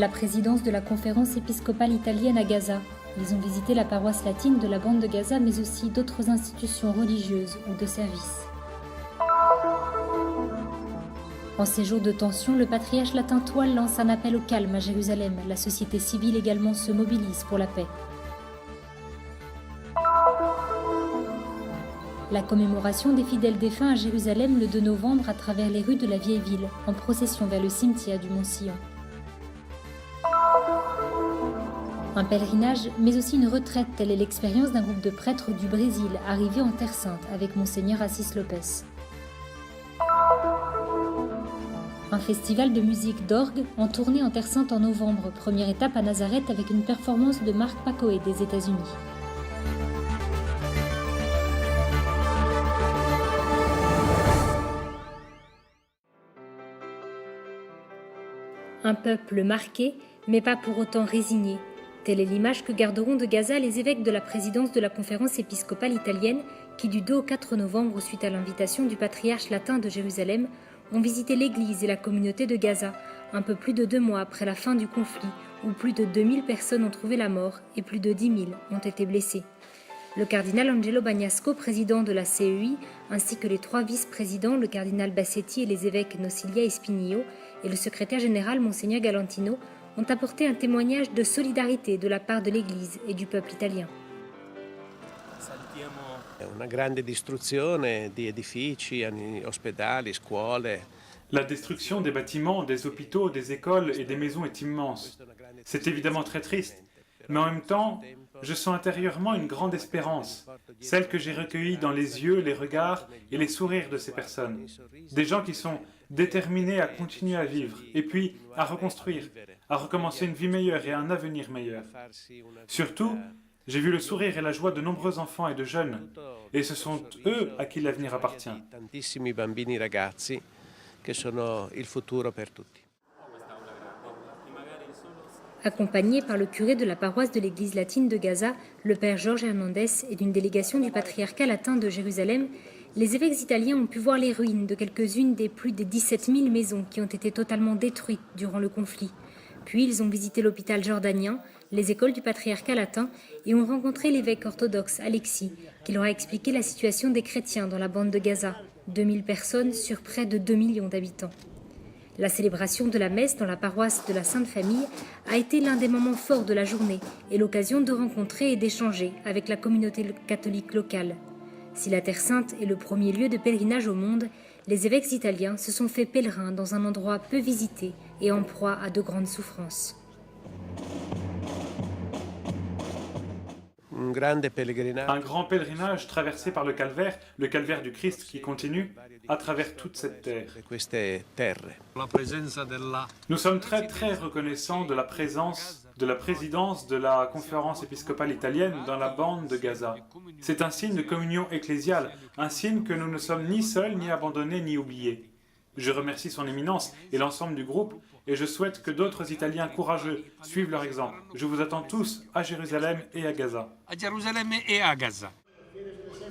la présidence de la conférence épiscopale italienne à Gaza. Ils ont visité la paroisse latine de la bande de Gaza, mais aussi d'autres institutions religieuses ou de services. En ces jours de tension, le patriarche latin Toile lance un appel au calme à Jérusalem. La société civile également se mobilise pour la paix. La commémoration des fidèles défunts à Jérusalem le 2 novembre à travers les rues de la vieille ville, en procession vers le cimetière du Mont-Sion. Un pèlerinage, mais aussi une retraite, telle est l'expérience d'un groupe de prêtres du Brésil arrivé en Terre Sainte avec Monseigneur Assis Lopes. Un festival de musique d'orgue en tournée en Terre Sainte en novembre, première étape à Nazareth avec une performance de Marc Pacoé des États-Unis. Un peuple marqué, mais pas pour autant résigné. Telle est l'image que garderont de Gaza les évêques de la présidence de la conférence épiscopale italienne qui, du 2 au 4 novembre, suite à l'invitation du patriarche latin de Jérusalem, ont visité l'église et la communauté de Gaza, un peu plus de 2 mois après la fin du conflit, où plus de 2000 personnes ont trouvé la mort et plus de 10 000 ont été blessées. Le cardinal Angelo Bagnasco, président de la CEI, ainsi que les 3 vice-présidents, le cardinal Bassetti et les évêques Nocilia et Spinillo, et le secrétaire général Monseigneur Galantino, ont apporté un témoignage de solidarité de la part de l'Église et du peuple italien. Una grande distruzione di edifici, ospedali, scuole. La destruction des bâtiments, des hôpitaux, des écoles et des maisons est immense. C'est évidemment très triste, mais en même temps, je sens intérieurement une grande espérance, celle que j'ai recueillie dans les yeux, les regards et les sourires de ces personnes. Des gens qui sont déterminés à continuer à vivre et puis à reconstruire, à recommencer une vie meilleure et un avenir meilleur. Surtout, j'ai vu le sourire et la joie de nombreux enfants et de jeunes, et ce sont eux à qui l'avenir appartient. Tantissimi bambini ragazzi che sono il futuro per tutti. Accompagné par le curé de la paroisse de l'église latine de Gaza, le père Georges Hernandez, et d'une délégation du patriarcat latin de Jérusalem, les évêques italiens ont pu voir les ruines de quelques-unes des plus de 17 000 maisons qui ont été totalement détruites durant le conflit. Puis ils ont visité l'hôpital jordanien, les écoles du patriarcat latin et ont rencontré l'évêque orthodoxe Alexis, qui leur a expliqué la situation des chrétiens dans la bande de Gaza, 2000 personnes sur près de 2 millions d'habitants. La célébration de la messe dans la paroisse de la Sainte Famille a été l'un des moments forts de la journée et l'occasion de rencontrer et d'échanger avec la communauté catholique locale. Si la Terre Sainte est le premier lieu de pèlerinage au monde, les évêques italiens se sont fait pèlerins dans un endroit peu visité et en proie à de grandes souffrances. Un grand pèlerinage traversé par le calvaire du Christ qui continue à travers toute cette terre. Nous sommes très très reconnaissants de la présence de la présidence de la conférence épiscopale italienne dans la bande de Gaza. C'est un signe de communion ecclésiale, un signe que nous ne sommes ni seuls, ni abandonnés, ni oubliés. Je remercie son éminence et l'ensemble du groupe et je souhaite que d'autres Italiens courageux suivent leur exemple. Je vous attends tous à Jérusalem et à Gaza.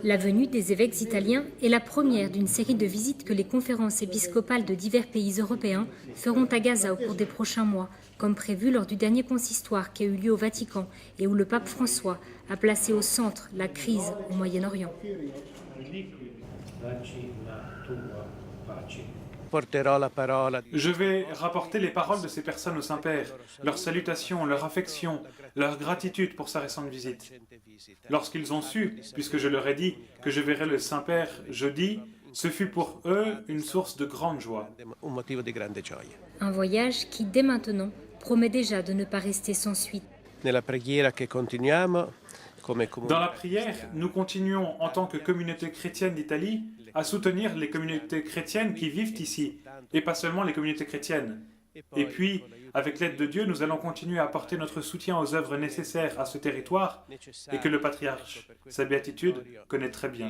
La venue des évêques italiens est la première d'une série de visites que les conférences épiscopales de divers pays européens feront à Gaza au cours des prochains mois, comme prévu lors du dernier consistoire qui a eu lieu au Vatican et où le pape François a placé au centre la crise au Moyen-Orient. Je vais rapporter les paroles de ces personnes au Saint-Père, leurs salutations, leur affection, leur gratitude pour sa récente visite. Lorsqu'ils ont su, puisque je leur ai dit que je verrai le Saint-Père jeudi, ce fut pour eux une source de grande joie. Un voyage qui, dès maintenant, promet déjà de ne pas rester sans suite. Dans la prière, nous continuons en tant que communauté chrétienne d'Italie à soutenir les communautés chrétiennes qui vivent ici, et pas seulement les communautés chrétiennes. Et puis, avec l'aide de Dieu, nous allons continuer à apporter notre soutien aux œuvres nécessaires à ce territoire et que le patriarche, sa béatitude, connaît très bien.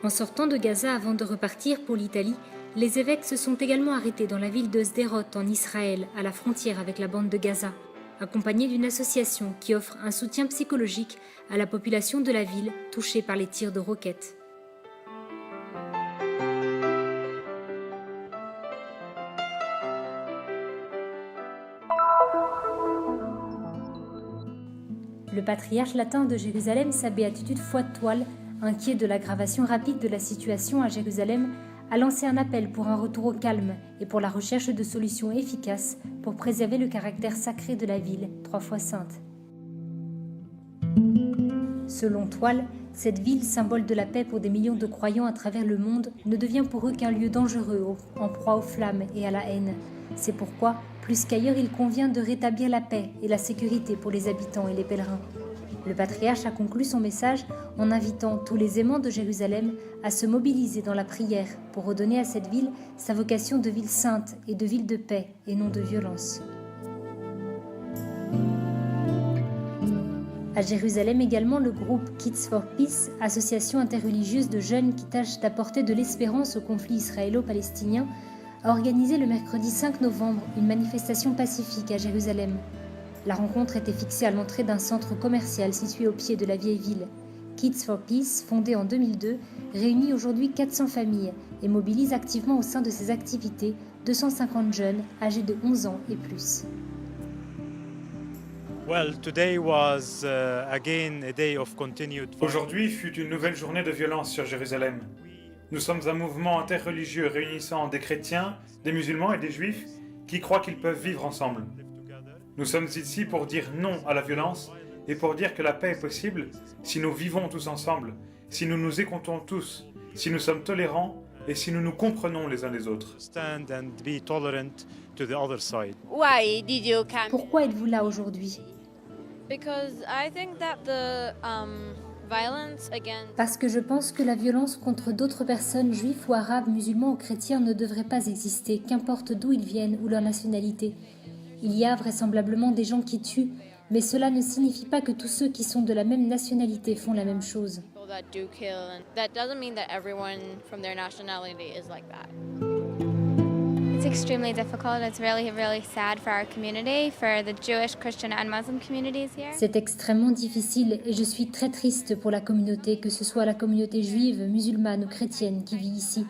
En sortant de Gaza avant de repartir pour l'Italie, les évêques se sont également arrêtés dans la ville de Sderot en Israël, à la frontière avec la bande de Gaza, accompagnés d'une association qui offre un soutien psychologique à la population de la ville touchée par les tirs de roquettes. patriarche latin de Jérusalem, sa béatitude foi de toile, inquiet de l'aggravation rapide de la situation à Jérusalem, a lancé un appel pour un retour au calme et pour la recherche de solutions efficaces pour préserver le caractère sacré de la ville, 3 fois sainte. Selon Toile, cette ville, symbole de la paix pour des millions de croyants à travers le monde, ne devient pour eux qu'un lieu dangereux, en proie aux flammes et à la haine. C'est pourquoi, plus qu'ailleurs, il convient de rétablir la paix et la sécurité pour les habitants et les pèlerins. Le patriarche a conclu son message en invitant tous les aimants de Jérusalem à se mobiliser dans la prière pour redonner à cette ville sa vocation de ville sainte et de ville de paix et non de violence. À Jérusalem également, le groupe Kids for Peace, association interreligieuse de jeunes qui tâchent d'apporter de l'espérance au conflit israélo-palestinien, a organisé le mercredi 5 novembre une manifestation pacifique à Jérusalem. La rencontre était fixée à l'entrée d'un centre commercial situé au pied de la vieille ville. Kids for Peace, fondé en 2002, réunit aujourd'hui 400 familles et mobilise activement au sein de ses activités 250 jeunes âgés de 11 ans et plus. Aujourd'hui fut une nouvelle journée de violence sur Jérusalem. Nous sommes un mouvement interreligieux réunissant des chrétiens, des musulmans et des juifs qui croient qu'ils peuvent vivre ensemble. Nous sommes ici pour dire non à la violence et pour dire que la paix est possible si nous vivons tous ensemble, si nous nous écoutons tous, si nous sommes tolérants et si nous nous comprenons les uns les autres. Pourquoi êtes-vous là aujourd'hui ? Parce que je pense que la violence contre d'autres personnes, juifs ou arabes, musulmans ou chrétiens, ne devrait pas exister, qu'importe d'où ils viennent ou leur nationalité. Il y a vraisemblablement des gens qui tuent, mais cela ne signifie pas que tous ceux qui sont de la même nationalité font la même chose. It's extremely difficult. It's really, really sad for our community, for the Jewish, Christian and Muslim communities here. C'est extrêmement difficile et je suis très triste pour la communauté, que ce soit la communauté juive, musulmane ou chrétienne qui vit ici.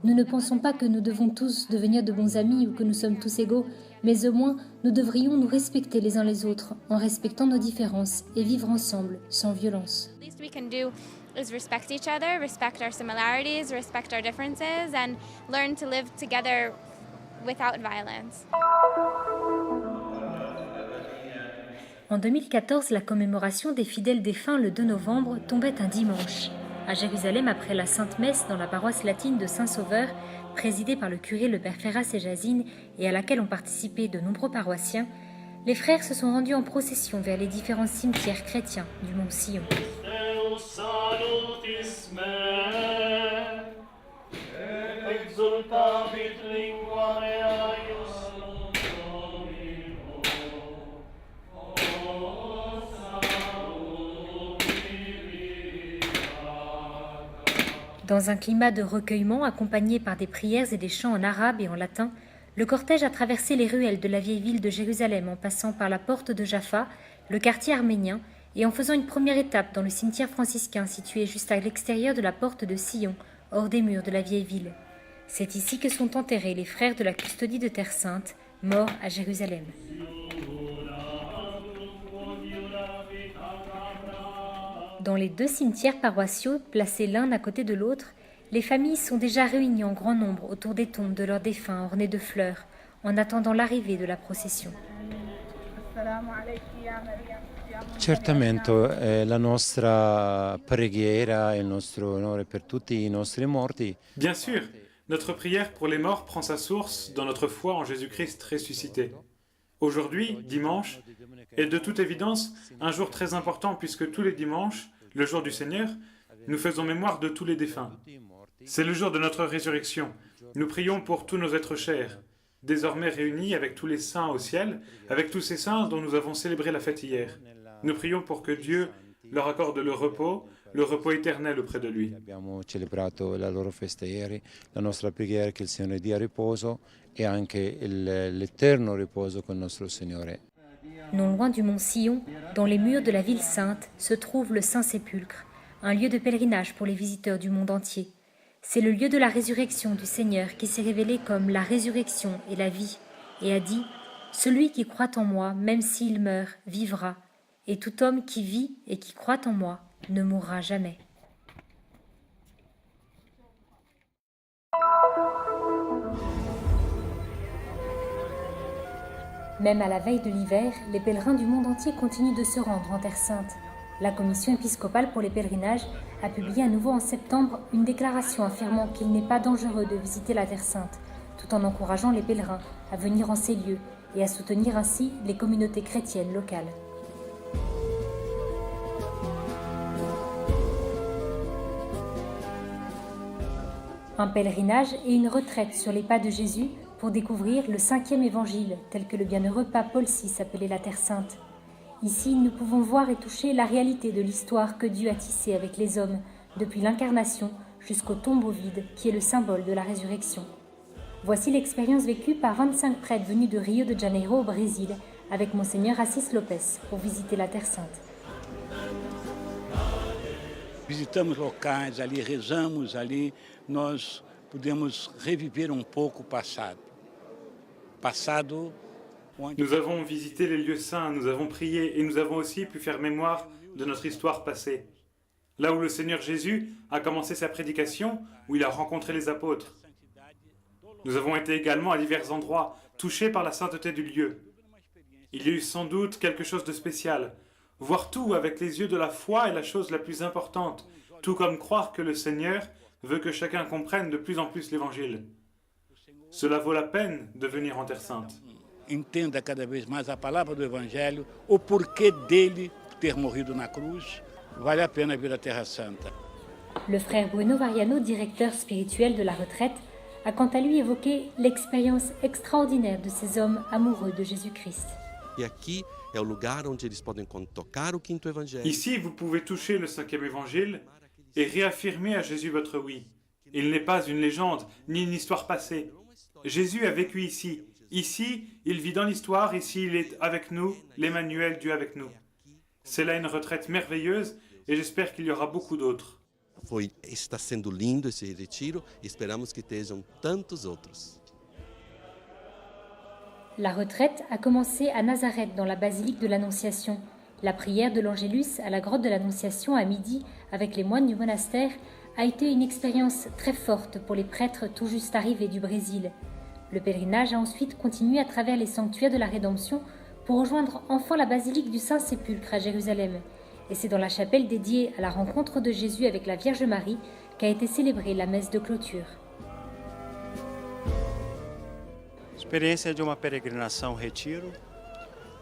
Nous ne pensons pas que nous devons tous devenir de bons amis ou que nous sommes tous égaux, mais au moins nous devrions nous respecter les uns les autres en respectant nos différences et vivre ensemble sans violence. The least we can do is respect each other, respect our similarities, respect our differences, and learn to live together without violence. En 2014, la commémoration des fidèles défunts le 2 novembre tombait un dimanche. À Jérusalem, après la Sainte Messe dans la paroisse latine de Saint-Sauveur, présidée par le curé le père Ferras et Jazine et à laquelle ont participé de nombreux paroissiens, les frères se sont rendus en procession vers les différents cimetières chrétiens du mont Sion. Dans un climat de recueillement accompagné par des prières et des chants en arabe et en latin, le cortège a traversé les ruelles de la vieille ville de Jérusalem en passant par la porte de Jaffa, le quartier arménien, et en faisant une première étape dans le cimetière franciscain situé juste à l'extérieur de la porte de Sion, hors des murs de la vieille ville. C'est ici que sont enterrés les frères de la custodie de Terre Sainte, morts à Jérusalem. Dans les 2 cimetières paroissiaux, placés l'un à côté de l'autre, les familles sont déjà réunies en grand nombre autour des tombes de leurs défunts ornées de fleurs, en attendant l'arrivée de la procession. Certamente la nostra preghiera e il nostro onore per tutti i nostri morti. Bien sûr, notre prière pour les morts prend sa source dans notre foi en Jésus-Christ ressuscité. Aujourd'hui, dimanche, est de toute évidence un jour très important puisque tous les dimanches, le jour du Seigneur, nous faisons mémoire de tous les défunts. C'est le jour de notre résurrection. Nous prions pour tous nos êtres chers, désormais réunis avec tous les saints au ciel, avec tous ces saints dont nous avons célébré la fête hier. Nous prions pour que Dieu leur accorde le repos éternel auprès de lui. Abbiamo celebrato la loro festa ieri, la nostra preghiera è che il Signore dia riposo e anche l'eterno riposo con il nostro Signore. Non loin du mont Sion, dans les murs de la ville sainte, se trouve le Saint-Sépulcre, un lieu de pèlerinage pour les visiteurs du monde entier. C'est le lieu de la résurrection du Seigneur qui s'est révélé comme la résurrection et la vie, et a dit « Celui qui croit en moi, même s'il meurt, vivra. et tout homme qui vit et qui croit en moi ne mourra jamais. Même à la veille de l'hiver, les pèlerins du monde entier continuent de se rendre en Terre Sainte. La Commission épiscopale pour les pèlerinages a publié à nouveau en septembre une déclaration affirmant qu'il n'est pas dangereux de visiter la Terre Sainte, tout en encourageant les pèlerins à venir en ces lieux et à soutenir ainsi les communautés chrétiennes locales. Un pèlerinage et une retraite sur les pas de Jésus pour découvrir le 5e évangile, tel que le bienheureux pape Paul VI appelait la Terre Sainte. Ici, nous pouvons voir et toucher la réalité de l'histoire que Dieu a tissée avec les hommes, depuis l'incarnation jusqu'au tombeau vide, qui est le symbole de la résurrection. Voici l'expérience vécue par 25 prêtres venus de Rio de Janeiro au Brésil, avec Monseigneur Assis Lopes, pour visiter la Terre Sainte. Visitamos locais ali, rezamos ali, nós pudemos reviver pouco o passado. Nous avons visité les lieux saints, nous avons prié et nous avons aussi pu faire mémoire de notre histoire passée. Là où le Seigneur Jésus a commencé sa prédication, où il a rencontré les apôtres. Nous avons été également à divers endroits, touchés par la sainteté du lieu. Il y a eu sans doute quelque chose de spécial. Voir tout avec les yeux de la foi est la chose la plus importante, tout comme croire que le Seigneur veut que chacun comprenne de plus en plus l'Évangile. Cela vaut la peine de venir en Terre Sainte. Entenda cada vez mais a palavra do Evangelho, o porquê dele ter morrido na cruz, vale a pena vir à Terra Santa. Le frère Bruno Variano, directeur spirituel de la retraite, a quant à lui évoqué l'expérience extraordinaire de ces hommes amoureux de Jésus-Christ. Ici, vous pouvez toucher le 5e évangile et réaffirmer à Jésus votre oui. Il n'est pas une légende, ni une histoire passée. Jésus a vécu ici. Ici, il vit dans l'histoire, ici, il est avec nous, l'Emmanuel, Dieu avec nous. C'est là une retraite merveilleuse et j'espère qu'il y aura beaucoup d'autres. Está sendo lindo esse retiro e esperamos que tenham tantos outros. La retraite a commencé à Nazareth dans la basilique de l'Annonciation. La prière de l'Angélus à la grotte de l'Annonciation à midi avec les moines du monastère a été une expérience très forte pour les prêtres tout juste arrivés du Brésil. Le pèlerinage a ensuite continué à travers les sanctuaires de la Rédemption pour rejoindre enfin la basilique du Saint-Sépulcre à Jérusalem. Et c'est dans la chapelle dédiée à la rencontre de Jésus avec la Vierge Marie qu'a été célébrée la messe de clôture. Experiência de uma peregrinação retiro,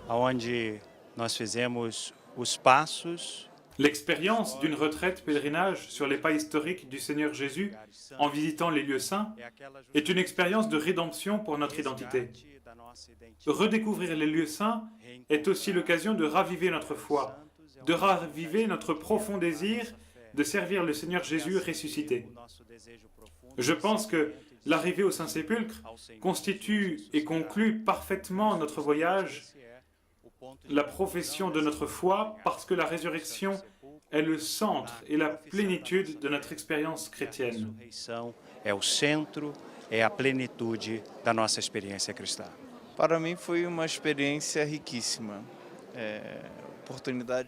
onde nós fizemos os passos. L'expérience d'une retraite pèlerinage sur les pas historiques du Seigneur Jésus en visitant les lieux saints est une expérience de rédemption pour notre identité. Redécouvrir les lieux saints est aussi l'occasion de raviver notre foi, de raviver notre profond désir de servir le Seigneur Jésus ressuscité. Je pense que l'arrivée au Saint-Sépulcre constitue et conclut parfaitement notre voyage, la profession de notre foi, parce que la résurrection est le centre et la plénitude de notre expérience chrétienne. É o centro, é a plenitude da nossa experiência cristã. Para mim foi uma experiência riquíssima.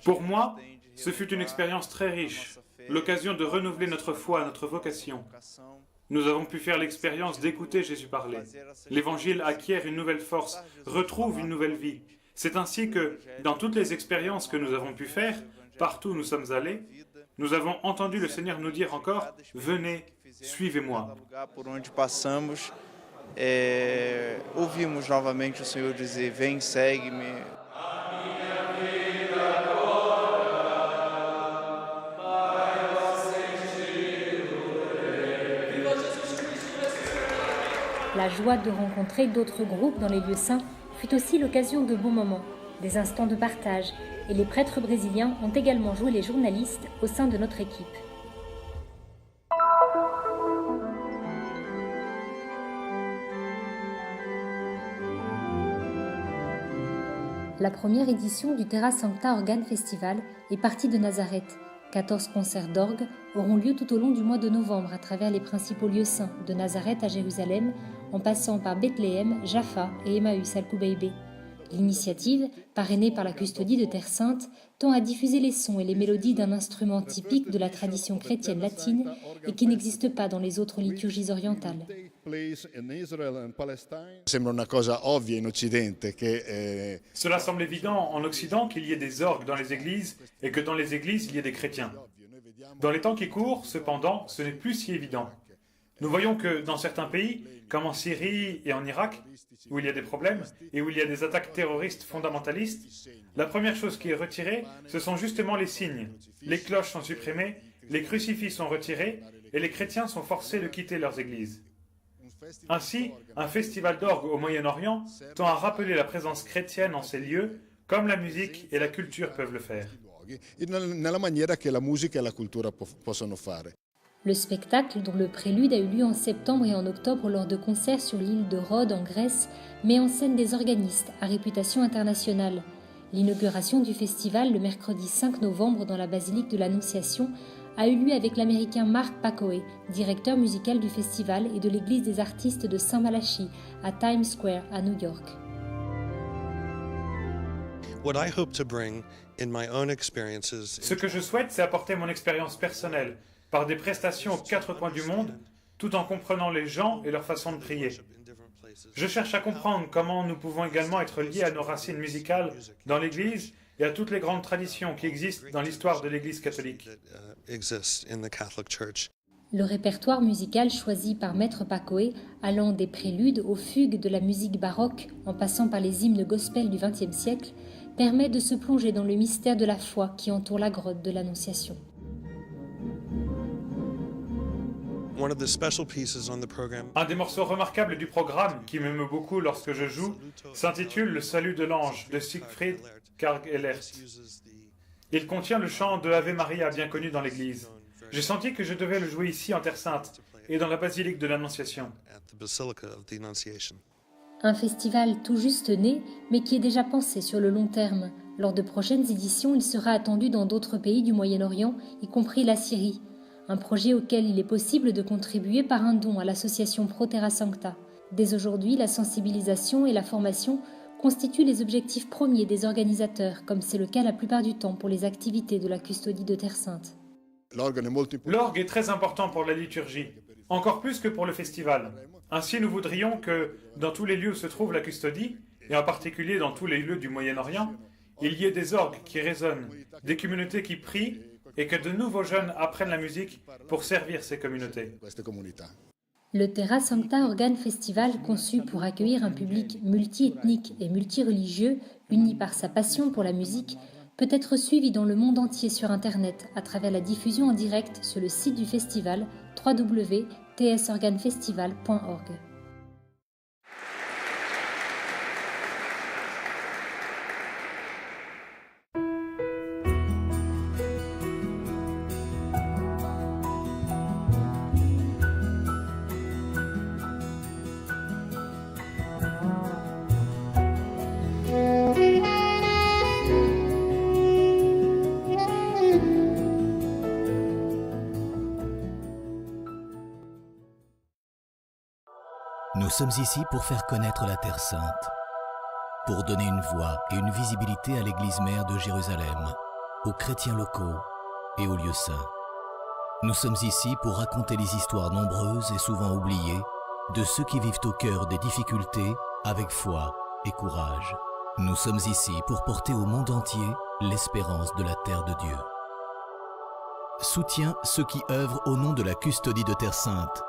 Pour moi, ce fut une expérience très riche, l'occasion de renouveler notre foi, notre vocation. Nous avons pu faire l'expérience d'écouter Jésus parler. L'Évangile acquiert une nouvelle force, retrouve une nouvelle vie. C'est ainsi que, dans toutes les expériences que nous avons pu faire, partout où nous sommes allés, nous avons entendu le Seigneur nous dire encore « Venez, suivez-moi ». Por onde passamos, ouvimos novamente o Senhor dizer: "Vem, segue-me". La joie de rencontrer d'autres groupes dans les lieux saints fut aussi l'occasion de beaux moments, des instants de partage, et les prêtres brésiliens ont également joué les journalistes au sein de notre équipe. La première édition du Terra Sancta Organ Festival est partie de Nazareth. 14 concerts d'orgue auront lieu tout au long du mois de novembre à travers les principaux lieux saints, de Nazareth à Jérusalem, en passant par Bethléem, Jaffa et Emmaüs al-Kubaybé. L'initiative, parrainée par la Custodie de Terre Sainte, tend à diffuser les sons et les mélodies d'un instrument typique de la tradition chrétienne latine et qui n'existe pas dans les autres liturgies orientales. Cela semble évident en Occident qu'il y ait des orgues dans les églises et que dans les églises il y ait des chrétiens. Dans les temps qui courent, cependant, ce n'est plus si évident. Nous voyons que dans certains pays, comme en Syrie et en Irak, où il y a des problèmes et où il y a des attaques terroristes fondamentalistes, la première chose qui est retirée, ce sont justement les signes. Les cloches sont supprimées, les crucifix sont retirés et les chrétiens sont forcés de quitter leurs églises. Ainsi, un festival d'orgue au Moyen-Orient tend à rappeler la présence chrétienne en ces lieux, comme la musique et la culture peuvent le faire. Le spectacle, dont le prélude a eu lieu en septembre et en octobre lors de concerts sur l'île de Rhodes en Grèce, met en scène des organistes à réputation internationale. L'inauguration du festival, le mercredi 5 novembre dans la basilique de l'Annonciation, a eu lieu avec l'Américain Mark Pacoe, directeur musical du festival et de l'église des artistes de Saint-Malachie, à Times Square, à New York. Ce que je souhaite, c'est apporter mon expérience personnelle, par des prestations aux quatre coins du monde, tout en comprenant les gens et leur façon de prier. Je cherche à comprendre comment nous pouvons également être liés à nos racines musicales dans l'Église et à toutes les grandes traditions qui existent dans l'histoire de l'Église catholique. Le répertoire musical choisi par Maître Pacoe, allant des préludes aux fugues de la musique baroque en passant par les hymnes gospel du XXe siècle, permet de se plonger dans le mystère de la foi qui entoure la grotte de l'Annonciation. Un des morceaux remarquables du programme, qui m'aime beaucoup lorsque je joue, s'intitule « Le salut de l'ange » de Siegfried Karg-Elert. Il contient le chant de Ave Maria bien connu dans l'Église. J'ai senti que je devais le jouer ici en Terre Sainte et dans la basilique de l'Annonciation. Un festival tout juste né, mais qui est déjà pensé sur le long terme. Lors de prochaines éditions, il sera attendu dans d'autres pays du Moyen-Orient, y compris la Syrie. Un projet auquel il est possible de contribuer par un don à l'association Pro Terra Sancta. Dès aujourd'hui, la sensibilisation et la formation constituent les objectifs premiers des organisateurs, comme c'est le cas la plupart du temps pour les activités de la Custodie de Terre Sainte. L'orgue est très important pour la liturgie, encore plus que pour le festival. Ainsi, nous voudrions que, dans tous les lieux où se trouve la Custodie, et en particulier dans tous les lieux du Moyen-Orient, il y ait des orgues qui résonnent, des communautés qui prient, et que de nouveaux jeunes apprennent la musique pour servir ces communautés. Le Terra Sancta Organ Festival, conçu pour accueillir un public multi-ethnique et multi-religieux, uni par sa passion pour la musique, peut être suivi dans le monde entier sur Internet à travers la diffusion en direct sur le site du festival www.tsorganfestival.org. Nous sommes ici pour faire connaître la Terre Sainte, pour donner une voix et une visibilité à l'Église mère de Jérusalem, aux chrétiens locaux et aux lieux saints. Nous sommes ici pour raconter les histoires nombreuses et souvent oubliées de ceux qui vivent au cœur des difficultés avec foi et courage. Nous sommes ici pour porter au monde entier l'espérance de la terre de Dieu. Soutiens ceux qui œuvrent au nom de la Custodie de Terre Sainte